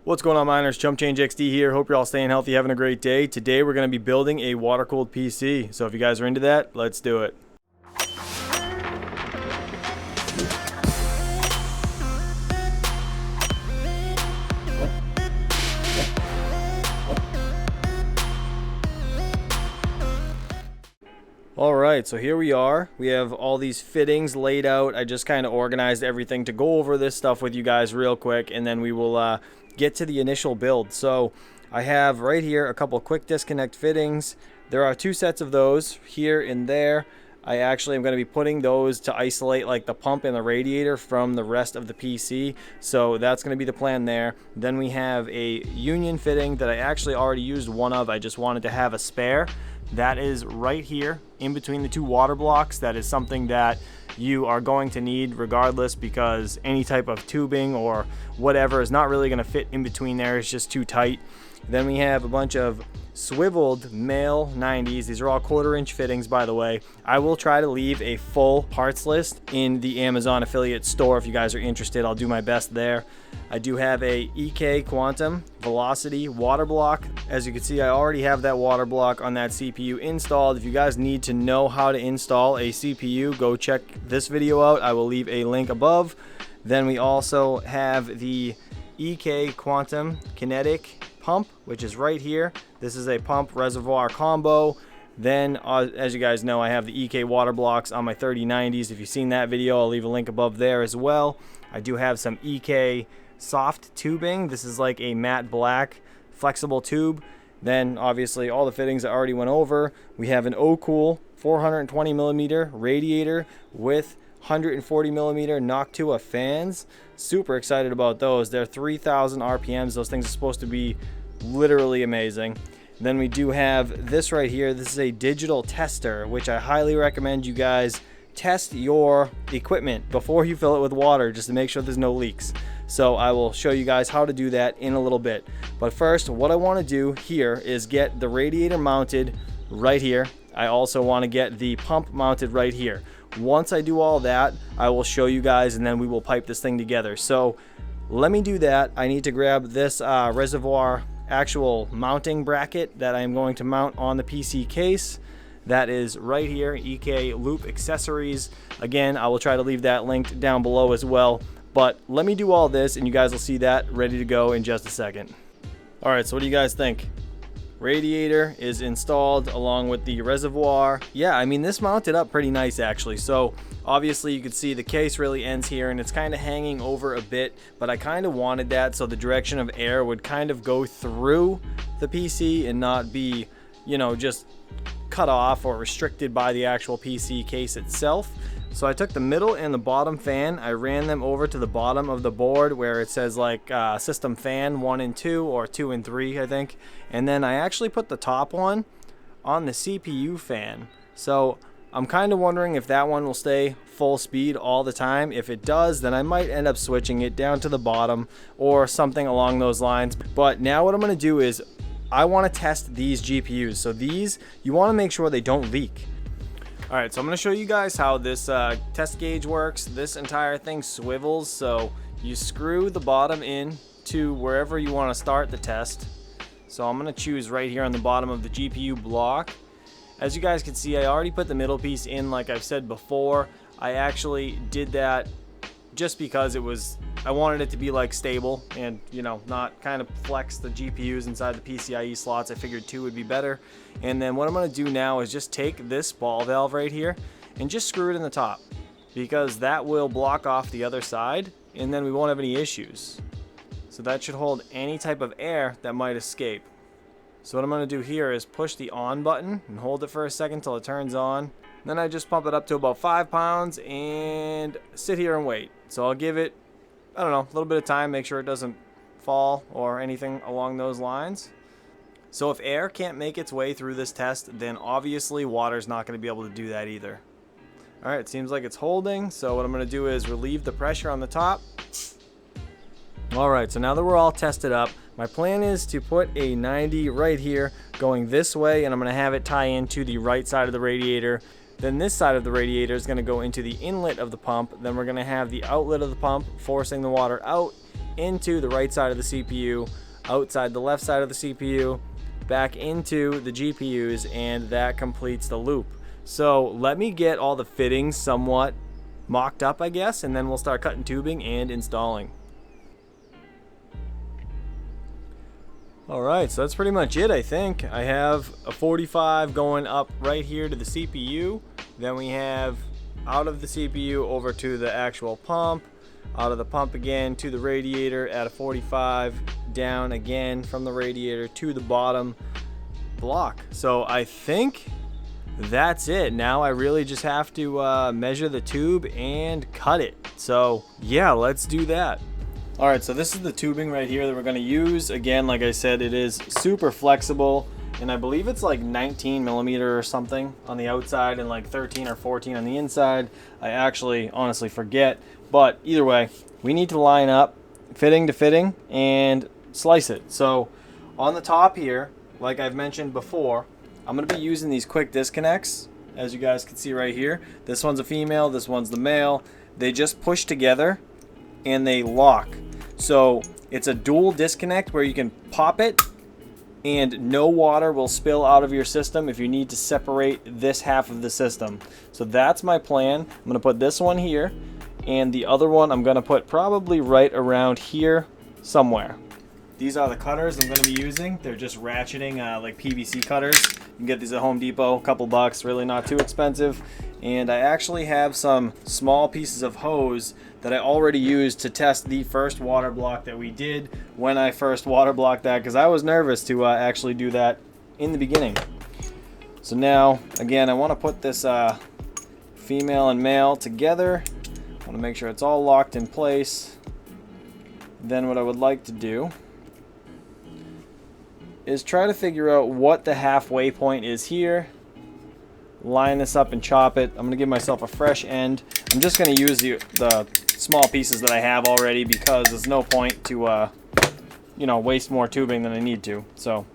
What's going on, miners? Chump Change XD here. Hope you're all staying healthy, having a great day. Today we're going to be building a water-cooled PC. So if you guys are into that, let's do it. Alright, so here we are. We have all these fittings laid out. I just kind of organized everything to go over this stuff with you guys real quick, and then we will get to the initial build. So I have right here a couple quick disconnect fittings. There are two sets of those here and there. I actually am going to be putting those to isolate like the pump and the radiator from the rest of the PC. So that's going to be the plan there. Then we have a union fitting that I actually already used one of. I just wanted to have a spare. That is right here in between the two water blocks. That is something that you are going to need regardless, because any type of tubing or whatever is not really going to fit in between there. It's just too tight. Then we have a bunch of swiveled male 90s. These are all 1/4 inch fittings, by the way. I will try to leave a full parts list in the Amazon affiliate store if you guys are interested. I'll do my best there. I do have a EK Quantum Velocity water block. As you can see, I already have that water block on that CPU installed. If you guys need to know how to install a CPU, go check this video out. I will leave a link above. Then we also have the EK Quantum Kinetic pump, which is right here. This is a pump reservoir combo. Then as you guys know, I have the EK water blocks on my 3090s. If you've seen that video, I'll leave a link above there as well. I do have some EK soft tubing. This is like a matte black flexible tube. Then obviously all the fittings I already went over. We have an O-Cool 420 millimeter radiator with 140 millimeter Noctua fans. Super excited about those. They're 3,000 RPMs. Those things are supposed to be literally amazing. Then we do have this right here. This is a digital tester, which I highly recommend you guys test your equipment before you fill it with water, just to make sure there's no leaks. So I will show you guys how to do that in a little bit. But first, what I want to do here is get the radiator mounted right here. I also want to get the pump mounted right here. Once I do all that, I will show you guys, and then we will pipe this thing together. So let me do that. I need to grab this reservoir actual mounting bracket that I am going to mount on the PC case. That is right here, EK Loop Accessories. Again, I will try to leave that linked down below as well. But let me do all this, and you guys will see that ready to go in just a second. All right, so what do you guys think? Radiator is installed along with the reservoir. Yeah, I mean, this mounted up pretty nice actually. So obviously you can see the case really ends here and it's kind of hanging over a bit, but I kind of wanted that so the direction of air would kind of go through the PC and not be, you know, just cut off or restricted by the actual PC case itself. So I took the middle and the bottom fan, I ran them over to the bottom of the board where it says like system fan 1 and 2 or 2 and 3, I think. And then I actually put the top one on the CPU fan. So I'm kind of wondering if that one will stay full speed all the time. If it does, then I might end up switching it down to the bottom or something along those lines. But now what I'm going to do is I want to test these GPUs. So these, you want to make sure they don't leak. Alright, so I'm going to show you guys how this test gauge works. This entire thing swivels, so you screw the bottom in to wherever you want to start the test. So I'm going to choose right here on the bottom of the GPU block. As you guys can see, I already put the middle piece in like I've said before. I actually did that just because I wanted it to be like stable and, you know, not kind of flex the GPUs inside the PCIe slots. I figured 2 would be better. And then what I'm going to do now is just take this ball valve right here and just screw it in the top, because that will block off the other side and then we won't have any issues. So that should hold any type of air that might escape. So what I'm going to do here is push the on button and hold it for a second till it turns on. Then I just pump it up to about 5 pounds and sit here and wait. So I'll give it, I don't know, a little bit of time, make sure it doesn't fall or anything along those lines. So if air can't make its way through this test, then obviously water's not going to be able to do that either. Alright, it seems like it's holding, so what I'm going to do is relieve the pressure on the top. Alright, so now that we're all tested up, my plan is to put a 90 right here going this way, and I'm going to have it tie into the right side of the radiator. Then this side of the radiator is going to go into the inlet of the pump. Then we're going to have the outlet of the pump forcing the water out into the right side of the CPU, outside the left side of the CPU, back into the GPUs, and that completes the loop. So let me get all the fittings somewhat mocked up, I guess, and then we'll start cutting tubing and installing. Alright, so that's pretty much it, I think. I have a 45 going up right here to the CPU. Then we have out of the CPU over to the actual pump, out of the pump again to the radiator at a 45, down again from the radiator to the bottom block. So I think that's it. Now I really just have to measure the tube and cut it. So yeah, let's do that. Alright, so this is the tubing right here that we're going to use. Again, like I said, it is super flexible, and I believe it's like 19 millimeter or something on the outside and like 13 or 14 on the inside. I actually honestly forget, but either way, we need to line up fitting to fitting and slice it. So on the top here, like I've mentioned before, I'm going to be using these quick disconnects, as you guys can see right here. This one's a female, this one's the male. They just push together and they lock. So it's a dual disconnect where you can pop it and no water will spill out of your system if you need to separate this half of the system. So that's my plan. I'm going to put this one here, and the other one I'm going to put probably right around here somewhere. These are the cutters I'm going to be using. They're just ratcheting like PVC cutters. You can get these at Home Depot, a couple bucks, really not too expensive. And I actually have some small pieces of hose that I already used to test the first water block that we did when I first water blocked that, because I was nervous to actually do that in the beginning. So now, again, I want to put this female and male together. I want to make sure it's all locked in place. Then what I would like to do is try to figure out what the halfway point is here. Line this up and chop it. I'm going to give myself a fresh end. I'm just going to use the small pieces that I have already, because there's no point to you know, waste more tubing than I need to. So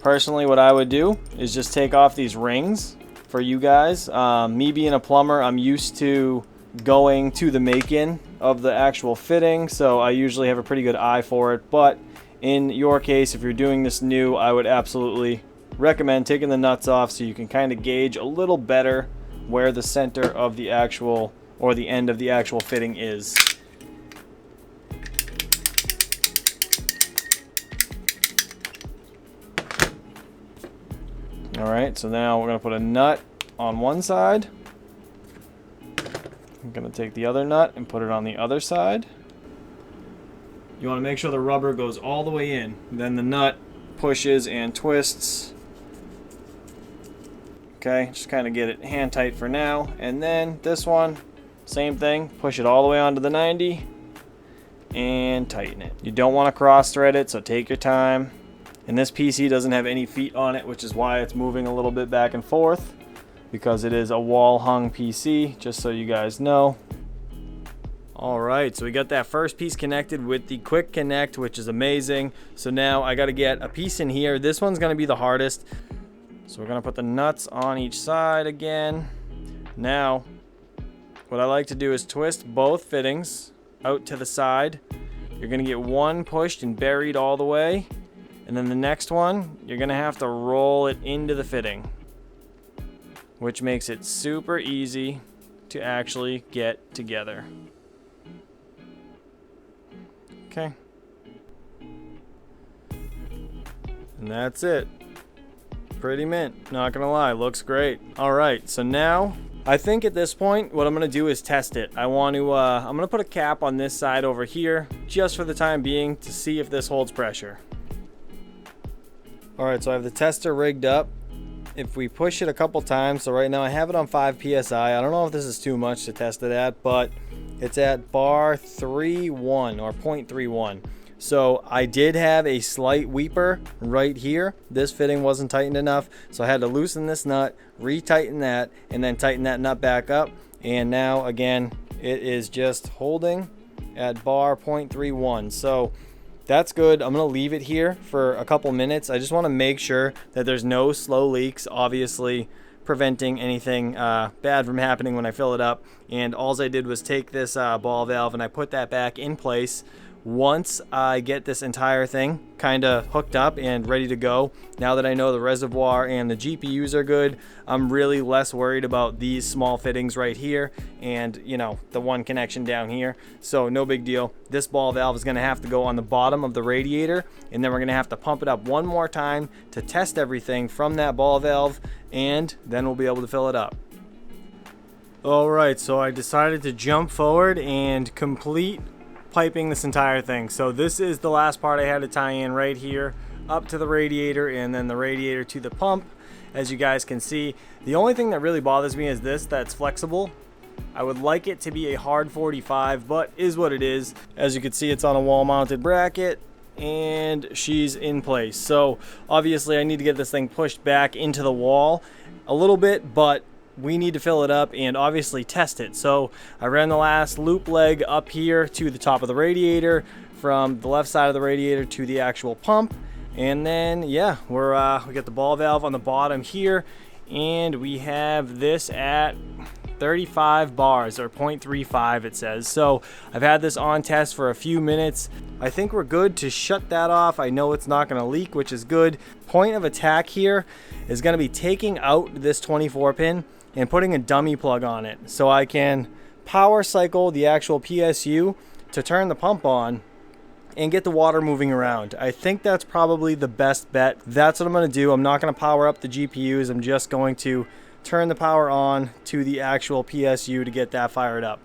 personally, what I would do is just take off these rings for you guys. Me being a plumber, I'm used to going to the make-in of the actual fitting, so I usually have a pretty good eye for it. But in your case, if you're doing this new, I would absolutely recommend taking the nuts off so you can kind of gauge a little better where the center of the actual, or the end of the actual fitting is. Alright, so now we're going to put a nut on one side. I'm going to take the other nut and put it on the other side. You want to make sure the rubber goes all the way in. Then the nut pushes and twists. Okay, just kind of get it hand tight for now. And then this one, same thing. Push it all the way onto the 90 and tighten it. You don't want to cross thread it, so take your time. And this PC doesn't have any feet on it, which is why it's moving a little bit back and forth, because it is a wall hung PC, just so you guys know. Alright, so we got that first piece connected with the quick connect, which is amazing. So now I got to get a piece in here. This one's going to be the hardest. So we're going to put the nuts on each side again. Now, what I like to do is twist both fittings out to the side. You're going to get one pushed and buried all the way. And then the next one, you're going to have to roll it into the fitting, which makes it super easy to actually get together. Okay. And that's it. Pretty mint, not gonna lie, looks great. All right, so now I think at this point what I'm gonna do is test it. I'm gonna put a cap on this side over here just for the time being to see if this holds pressure. All right, so I have the tester rigged up. If we push it a couple times, so right now I have it on 5 psi. I don't know if this is too much to test it at, but it's at bar 3.1 or 0.31. So I did have a slight weeper right here. This fitting wasn't tightened enough, so I had to loosen this nut, retighten that, and then tighten that nut back up. And now again, it is just holding at bar 0.31. So that's good. I'm gonna leave it here for a couple minutes. I just want to make sure that there's no slow leaks, obviously preventing anything bad from happening when I fill it up. And all I did was take this ball valve and I put that back in place once I get this entire thing kind of hooked up and ready to go. Now that I know the reservoir and the GPUs are good, I'm really less worried about these small fittings right here and, you know, the one connection down here. So no big deal. This ball valve is going to have to go on the bottom of the radiator, and then we're going to have to pump it up one more time to test everything from that ball valve, and then we'll be able to fill it up. Alright, so I decided to jump forward and complete piping this entire thing. So this is the last part I had to tie in right here up to the radiator, and then the radiator to the pump. As you guys can see, the only thing that really bothers me is this, that's flexible. I would like it to be a hard 45, but is what it is. As you can see, it's on a wall mounted bracket and she's in place. So obviously I need to get this thing pushed back into the wall a little bit, but we need to fill it up and obviously test it. So I ran the last loop leg up here to the top of the radiator, from the left side of the radiator to the actual pump, and then yeah, we got the ball valve on the bottom here, and we have this at 35 bars, or 0.35 it says. So I've had this on test for a few minutes. I think we're good to shut that off. I know it's not going to leak, which is good. Point of attack here is going to be taking out this 24 pin and putting a dummy plug on it, so I can power cycle the actual PSU to turn the pump on and get the water moving around. I think that's probably the best bet. That's what I'm going to do. I'm not going to power up the GPUs. I'm just going to turn the power on to the actual PSU to get that fired up.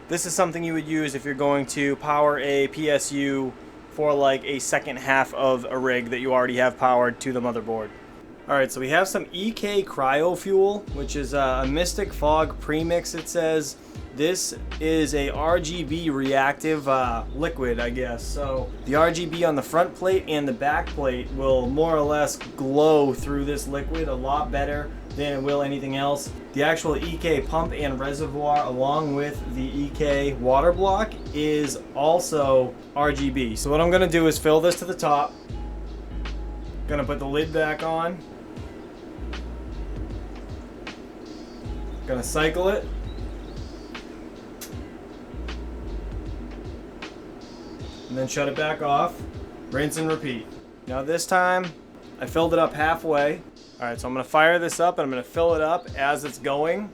This is something you would use if you're going to power a PSU for like a second half of a rig that you already have powered to the motherboard. Alright, so we have some EK Cryo Fuel, which is a Mystic Fog premix, it says. This is a RGB reactive liquid, I guess. So the RGB on the front plate and the back plate will more or less glow through this liquid a lot better than it will anything else. The actual EK pump and reservoir, along with the EK water block, is also RGB. So what I'm gonna do is fill this to the top. Gonna put the lid back on. Gonna cycle it. And then shut it back off. Rinse and repeat. Now this time, I filled it up halfway. Alright, so I'm gonna fire this up and I'm gonna fill it up as it's going.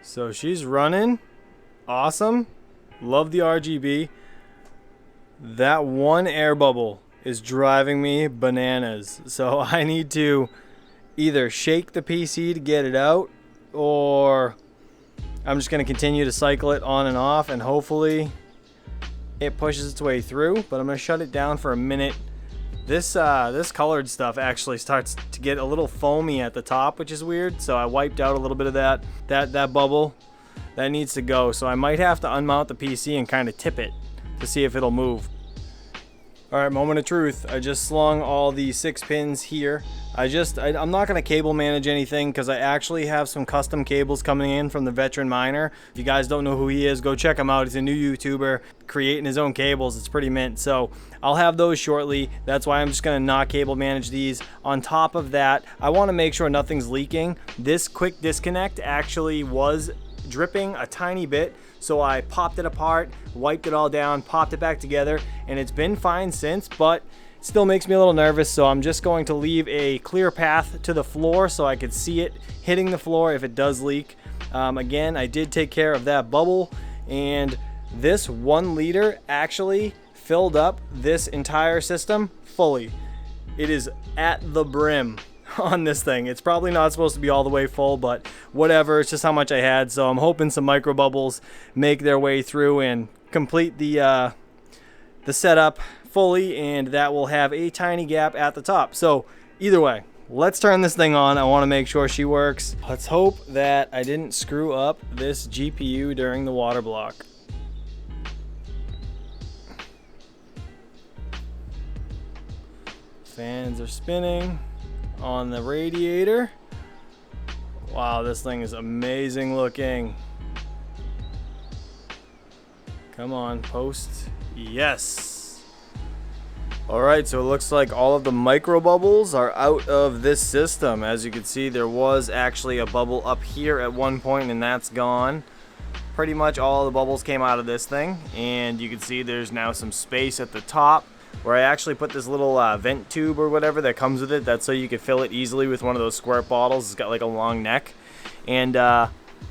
So she's running. Awesome. Love the RGB. That one air bubble is driving me bananas. So I need to either shake the PC to get it out, or I'm just going to continue to cycle it on and off, and hopefully it pushes its way through. But I'm going to shut it down for a minute. This colored stuff actually starts to get a little foamy at the top, which is weird. So I wiped out a little bit of that bubble. That needs to go. So I might have to unmount the PC and kind of tip it to see if it'll move. Alright, moment of truth. I just slung all the 6 pins here. I'm not going to cable manage anything because I actually have some custom cables coming in from the veteran miner. If you guys don't know who he is, go check him out. He's a new YouTuber creating his own cables. It's pretty mint. So I'll have those shortly. That's why I'm just going to not cable manage these. On top of that, I want to make sure nothing's leaking. This quick disconnect actually was dripping a tiny bit, so I popped it apart, wiped it all down, popped it back together, and it's been fine since, but it still makes me a little nervous. So I'm just going to leave a clear path to the floor so I could see it hitting the floor if it does leak. Again, I did take care of that bubble, and this 1 liter actually filled up this entire system fully. It is at the brim on this thing. It's probably not supposed to be all the way full, but whatever, it's just how much I had. So I'm hoping some micro bubbles make their way through and complete the setup fully, and that will have a tiny gap at the top. So either way, let's turn this thing on. I want to make sure she works. Let's hope that I didn't screw up this GPU during the water block. Fans are spinning on the radiator. Wow, this thing is amazing looking. Come on, post. Yes. Alright, so it looks like all of the micro bubbles are out of this system. As you can see, there was actually a bubble up here at one point, and that's gone. Pretty much all of the bubbles came out of this thing, and you can see there's now some space at the top where I actually put this little vent tube or whatever that comes with it. That's so you can fill it easily with one of those squirt bottles. It's got like a long neck. And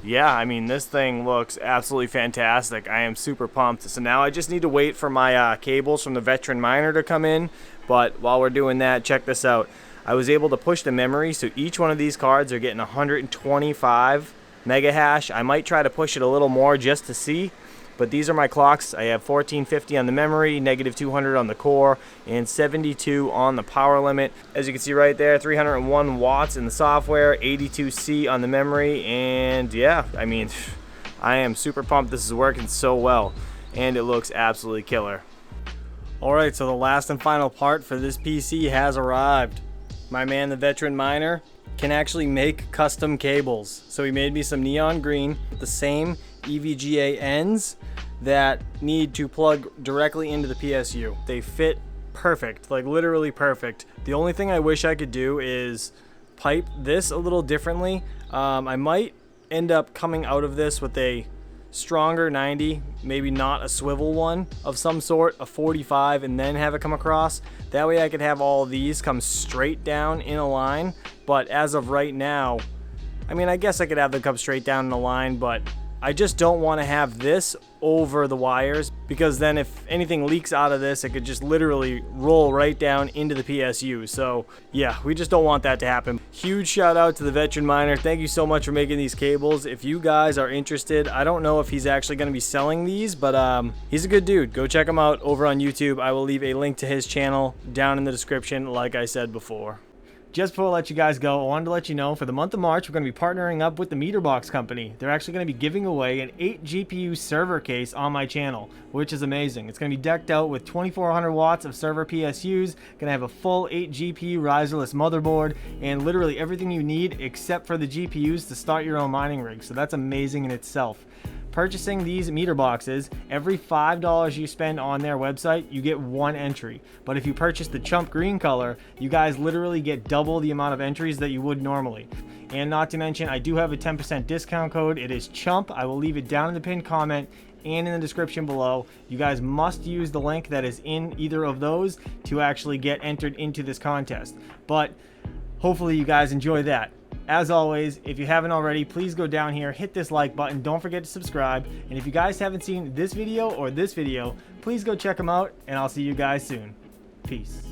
yeah, I mean, this thing looks absolutely fantastic. I am super pumped. So now I just need to wait for my cables from the veteran miner to come in. But while we're doing that, check this out. I was able to push the memory, so each one of these cards are getting 125 mega hash. I might try to push it a little more just to see. But these are my clocks. I have 1450 on the memory, negative 200 on the core, and 72 on the power limit. As you can see right there, 301 watts in the software, 82C on the memory, and yeah, I mean, I am super pumped. This is working so well, and it looks absolutely killer. Alright, so the last and final part for this PC has arrived. My man, the veteran miner, can actually make custom cables. So he made me some neon green, the same EVGA ends that need to plug directly into the PSU. They fit perfect, like literally perfect. The only thing I wish I could do is pipe this a little differently. I might end up coming out of this with a stronger 90, maybe not a swivel one of some sort, a 45, and then have it come across. That way I could have all of these come straight down in a line. But as of right now, I mean, I guess I could have them come straight down in a line, but I just don't want to have this over the wires, because then if anything leaks out of this, it could just literally roll right down into the PSU. So yeah, we just don't want that to happen. Huge shout out to the veteran miner. Thank you so much for making these cables. If you guys are interested, I don't know if he's actually going to be selling these, but he's a good dude. Go check him out over on YouTube. I will leave a link to his channel down in the description, like I said before. Just before I let you guys go, I wanted to let you know for the month of March, we're going to be partnering up with the MeterBox company. They're actually going to be giving away an 8 GPU server case on my channel, which is amazing. It's going to be decked out with 2400 watts of server PSUs, going to have a full 8 GPU riserless motherboard, and literally everything you need except for the GPUs to start your own mining rig. So that's amazing in itself. Purchasing these meter boxes, every $5 you spend on their website, you get 1 entry. But if you purchase the chump green color, you guys literally get double the amount of entries that you would normally. And not to mention, I do have a 10% discount code. It is CHUMP. I will leave it down in the pinned comment and in the description below. You guys must use the link that is in either of those to actually get entered into this contest. But hopefully you guys enjoy that. As always, if you haven't already, please go down here, hit this like button, don't forget to subscribe, and if you guys haven't seen this video or this video, please go check them out, and I'll see you guys soon. Peace.